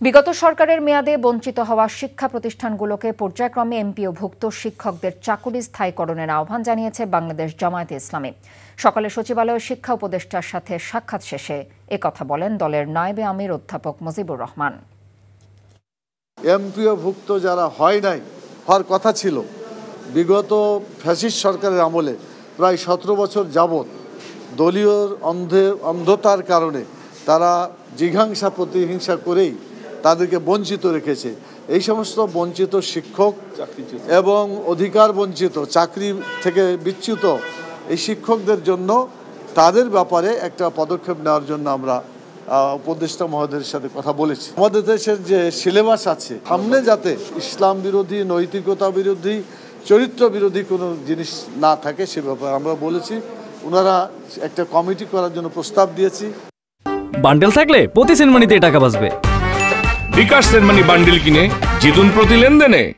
বিগত সরকারের মেয়াদে বঞ্চিত হওয়া শিক্ষা প্রতিষ্ঠানগুলোকে পর্যায়ক্রমে এমপিওভুক্ত শিক্ষকদের চাকুরি স্থায়ীকরণের আহ্বান জানিয়েছে বাংলাদেশ জামায়াতে ইসলামী। সকালে সচিবালয়ে শিক্ষা উপদেষ্টার সাথে সাক্ষাৎ শেষে একথা বলেন দলের নায়েবে আমির অধ্যাপক মুজিবুর রহমান। এমপিওভুক্ত যারা হয় নাই, হওয়ার কথা ছিল, বিগত ফ্যাসিস্ট সরকারের আমলে প্রায় 17 বছর যাবৎ দলীয় অন্ধতার কারণে তারা জিঘাংসা প্রতিহিংসা করেই তাদেরকে বঞ্চিত রেখেছে। এই সমস্ত বঞ্চিত শিক্ষক এবং অধিকার বঞ্চিত, চাকরি থেকে বিচ্যুত এই শিক্ষকদের জন্য তাদের ব্যাপারে একটা পদক্ষেপ নেওয়ার জন্য আমরা উপদেষ্টা মহোদয়ের সাথে কথা বলেছি। আমাদের দেশের যে সিলেবাস আছে, সামনে যাতে ইসলাম বিরোধী, নৈতিকতা বিরোধী, চরিত্র বিরোধী কোনো জিনিস না থাকে সে ব্যাপারে আমরা বলেছি। ওনারা একটা কমিটি করার জন্য প্রস্তাব দিয়েছি। বান্ডেল থাকলে প্রতি সেনমানিতে টাকা বাঁচবে। বিকাশ সেনমানি বান্ডেল কিনে জিতুন প্রতি লেনদেনে।